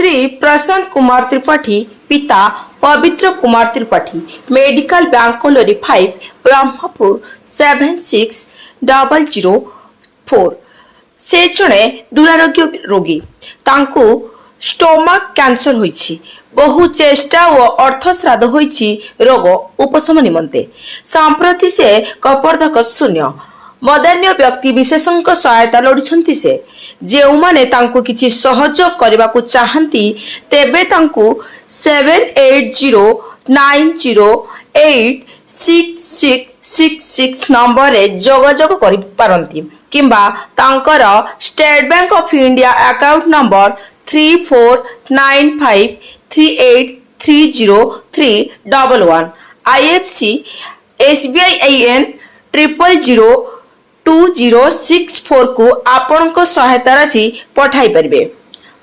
श्री प्रशांत कुमार त्रिपाठी पिता Pavitra Kumar Tripathi medical bank colony 5 Brahmapur 760004 से जड़े दुरारोग्य रोगी तांकु स्टोमक कैंसर होईछि बहु चेष्टा और अर्थ श्राद्ध होईछि रोग उपशम निमंते सांप्रति से कपर्धक शून्य मदान्य व्यक्ति विशेषଙ୍କ सहायता लोड़िछन्ति से जेउमाने तांकु किछि सहयोग करबाकु चाहंती तेबे तांकु 7809086666 नंबर रे जोगाजोग करि पारंती किंबा तांकर state bank of India account number 349538303111 IFC SBI IN 002064 को आपण सहायता राशि पठाई परिबे।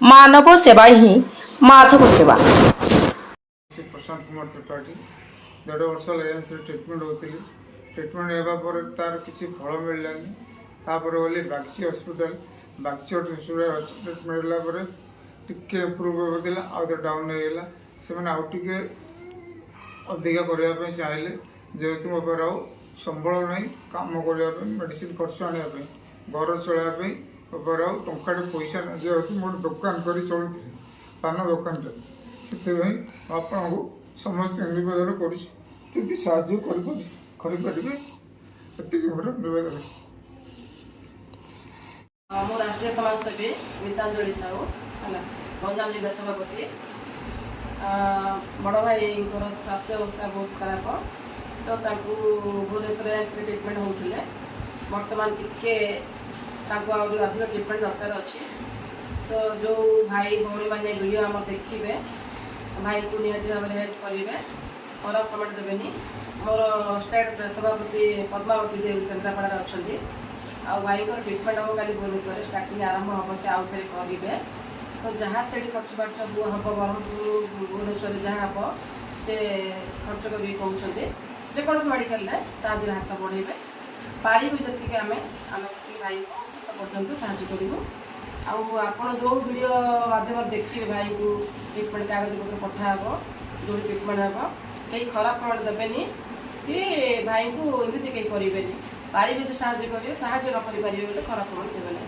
मानव सेवा ही माधव सेवा। प्रशांत कुमार त्रिपाठी 1.5 वर्ष एम्स ट्रिटमेंट होती ट्रिटमेंट होगा तार किसी फल मिललानी गली बाक्सी हस्पिटाल ट्रिटमेंट है टिके इम्प्रूव होगा आउ डाउन होगा से अधिका करने चाहिए जेहेतु मो पर संबल नहीं काम करने मेडिसिन खर्च आने घर चलवाई मोर टंका पैसा नहीं जेहेतु मोटे दुकान कर चलुरी पान दुकान से आपको समस्त निवेदन कर साहय करें निवेदन। मो राष्ट्रीय समाजसेवी गीतांजलि साहू है गंजाम जिला सभापति बड़ भाई स्वास्थ्य अवस्था बहुत खराब तो भुवनेश्वर एम्स ट्रिटमेंट होते बर्तमान टिके अधिक ट्रिटमेंट दरकार अच्छी तो जो भाई भौणी मैंने वीडियो आम देखिए भाई को निहत भाव में हेल्प करेंगे खराब कमेंट देवेनि मोर स्टेट सभापति पद्मावती देव केन्द्रापड़ा अच्छा आ भाई को ट्रिटमेंट हम कल भुवनेश्वर स्टार्टिंग आरंभ हम से आउ थे करेंगे तो जहाँ से खर्च बार्च हम ब्रह्मपुर भुवनेश्वर जहाँ हम से खर्च कर कहते जेकोसी मेडिकल साहय हाथ बढ़ेबे पारिबे जति आम भाई को शेष पर्यंत साहय करूँ आप जो वीडियो माध्यम देखिए भाई को ट्रिटमेंट कागज पत्र पठाब जो ट्रिटमेंट हम कहीं खराब कमेंट देवेनि कि भाई को एमती कहीं करेंगे पारिबे जो साहय करेंगे साहय न करेंगे खराब कमेंट देवे ना।